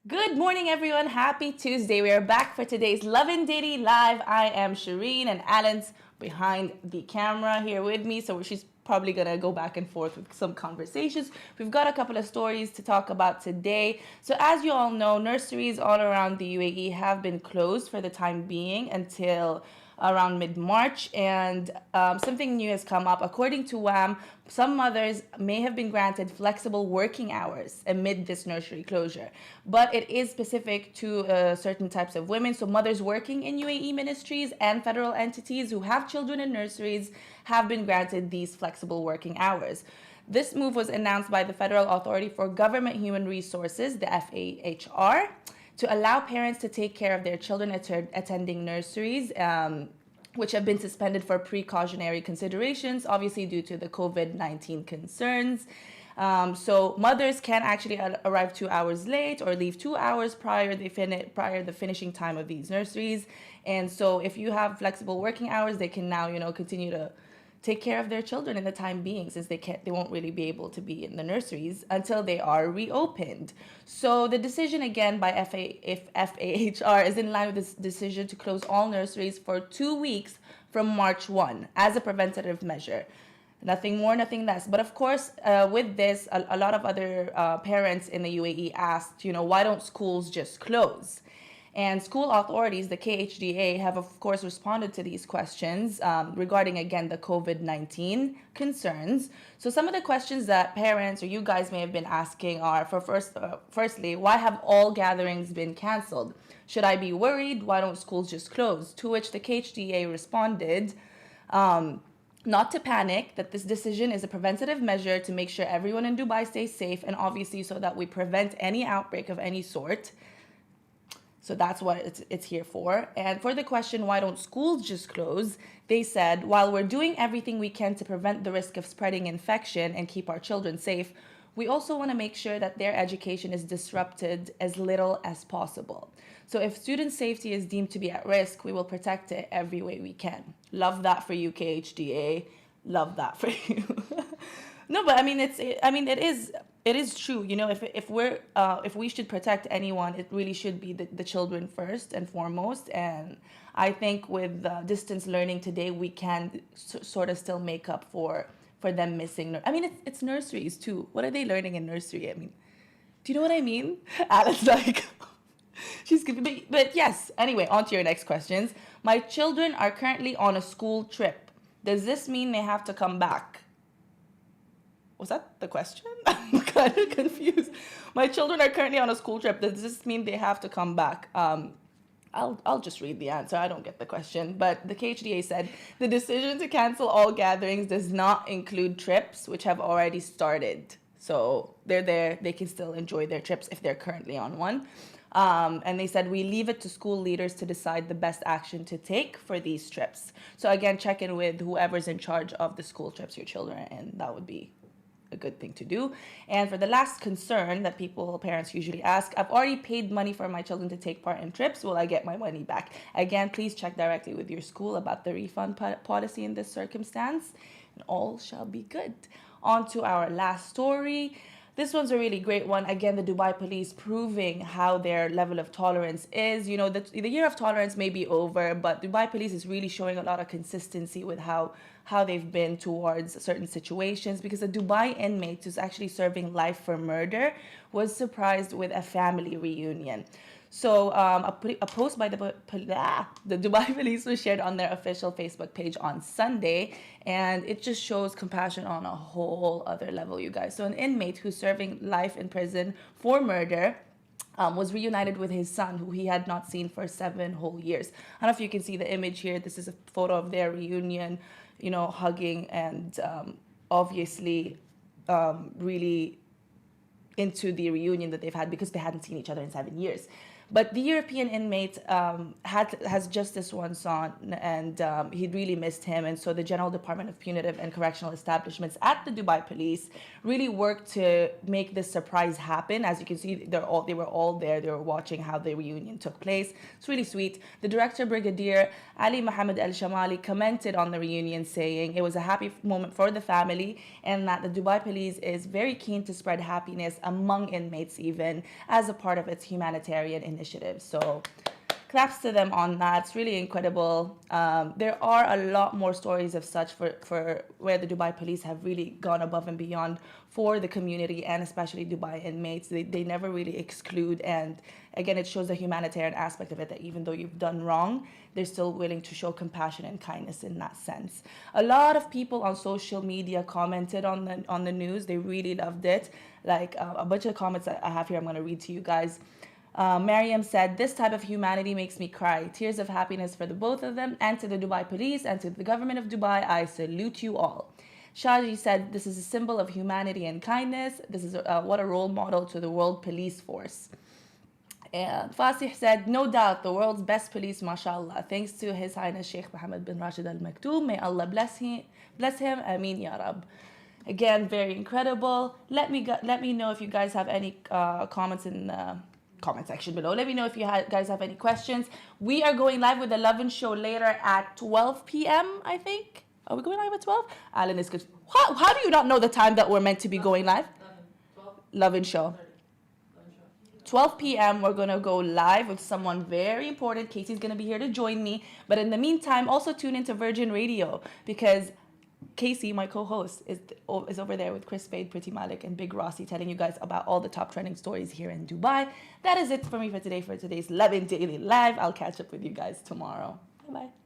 Good morning, everyone. Happy Tuesday. We are back for today's Lovin' Daily Live. I am Shireen, and Alan's behind the camera here with me. So she's probably going to go back and forth with some conversations. We've got a couple of stories to talk about today. So, as you all know, nurseries all around the UAE have been closed for the time being until around mid-March, and something new has come up. According to WAM, some mothers may have been granted flexible working hours amid this nursery closure, but it is specific to certain types of women. So mothers working in UAE ministries and federal entities who have children in nurseries have been granted these flexible working hours. This move was announced by the Federal Authority for Government Human Resources, the FAHR, to allow parents to take care of their children attending nurseries, which have been suspended for precautionary considerations, obviously due to the COVID-19 concerns. So mothers can actually arrive 2 hours late or leave 2 hours prior the finishing time of these nurseries. And so if you have flexible working hours, they can now, continue to take care of their children in the time being, since they won't really be able to be in the nurseries until they are reopened. So the decision again by FAHR is in line with this decision to close all nurseries for 2 weeks from March 1 as a preventative measure. Nothing more, nothing less. But of course, with this, a lot of other parents in the UAE asked, why don't schools just close? And school authorities, the KHDA, have of course responded to these questions regarding, again, the COVID-19 concerns. So some of the questions that parents or you guys may have been asking are, firstly, why have all gatherings been canceled? Should I be worried? Why don't schools just close? To which the KHDA responded, not to panic, that this decision is a preventative measure to make sure everyone in Dubai stays safe, and obviously so that we prevent any outbreak of any sort. So that's what it's here for. And for the question, why don't schools just close? They said, while we're doing everything we can to prevent the risk of spreading infection and keep our children safe, we also want to make sure that their education is disrupted as little as possible. So if student safety is deemed to be at risk, we will protect it every way we can. Love that for you, KHDA. Love that for you. No, but I mean, it is true. If we should protect anyone, it really should be the children first and foremost. And I think with distance learning today, we can sort of still make up for them missing. I mean, it's nurseries too. What are they learning in nursery? I mean, do you know what I mean? Alice, like, she's good. But yes, anyway, on to your next questions. My children are currently on a school trip. Does this mean they have to come back? Was that the question? I'm kind of confused. My children are currently on a school trip. Does this mean they have to come back? I'll just read the answer. I don't get the question. But the KHDA said the decision to cancel all gatherings does not include trips, which have already started. So they're there. They can still enjoy their trips if they're currently on one. And they said, we leave it to school leaders to decide the best action to take for these trips. So again, check in with whoever's in charge of the school trips your children are in. That would be a good thing to do. And for the last concern that parents usually ask, I've already paid money for my children to take part in trips. Will I get my money back? Again, please check directly with your school about the refund policy in this circumstance, and all shall be good. On to our last story. This one's a really great one. Again, the Dubai police proving how their level of tolerance is. The year of tolerance may be over, but Dubai police is really showing a lot of consistency with how they've been towards certain situations, because a Dubai inmate who's actually serving life for murder was surprised with a family reunion. So a post by the Dubai police was shared on their official Facebook page on Sunday, and it just shows compassion on a whole other level, you guys. So an inmate who's serving life in prison for murder was reunited with his son, who he had not seen for 7 whole years. I don't know if you can see the image here. This is a photo of their reunion, hugging and obviously really into the reunion that they've had, because they hadn't seen each other in 7 years. But the European inmate has just this one son, and he really missed him. And so the General Department of Punitive and Correctional Establishments at the Dubai Police really worked to make this surprise happen. As you can see, they were all there. They were watching how the reunion took place. It's really sweet. The director, Brigadier Ali Mohammed Al Shamali, commented on the reunion, saying it was a happy moment for the family and that the Dubai Police is very keen to spread happiness among inmates, even as a part of its humanitarian initiative. So claps to them on that. It's really incredible. There are a lot more stories of such for where the Dubai Police have really gone above and beyond for the community, and especially Dubai inmates. They never really exclude, and again, it shows the humanitarian aspect of it, that even though you've done wrong, they're still willing to show compassion and kindness in that sense. A lot of people on social media commented on the news. They really loved it. Like a bunch of comments that I have here, I'm going to read to you guys. Mariam said, "This type of humanity makes me cry. Tears of happiness for the both of them, and to the Dubai Police and to the government of Dubai. I salute you all." Shaji said, "This is a symbol of humanity and kindness. This is what a role model to the world police force." And Fasih said, "No doubt the world's best police, mashallah. Thanks to His Highness Sheikh Mohammed bin Rashid Al Maktoum. May Allah bless him. Ameen ya Rab." Again, very incredible. Let me know if you guys have any comments in the comment section below. Let me know if you guys have any questions. We are going live with the Lovin Show later at 12 p.m. I think. Are we going live at 12? Alan is good. How do you not know the time that we're meant to be going live? 11 Show. 12 p.m. we're going to go live with someone very important. Casey's going to be here to join me. But in the meantime, also tune into Virgin Radio, because Casey, my co-host, is over there with Chris Spade, Pretty Malik, and Big Rossi, telling you guys about all the top trending stories here in Dubai. That is it for me for today's Lovin Daily Live. I'll catch up with you guys tomorrow. Bye-bye.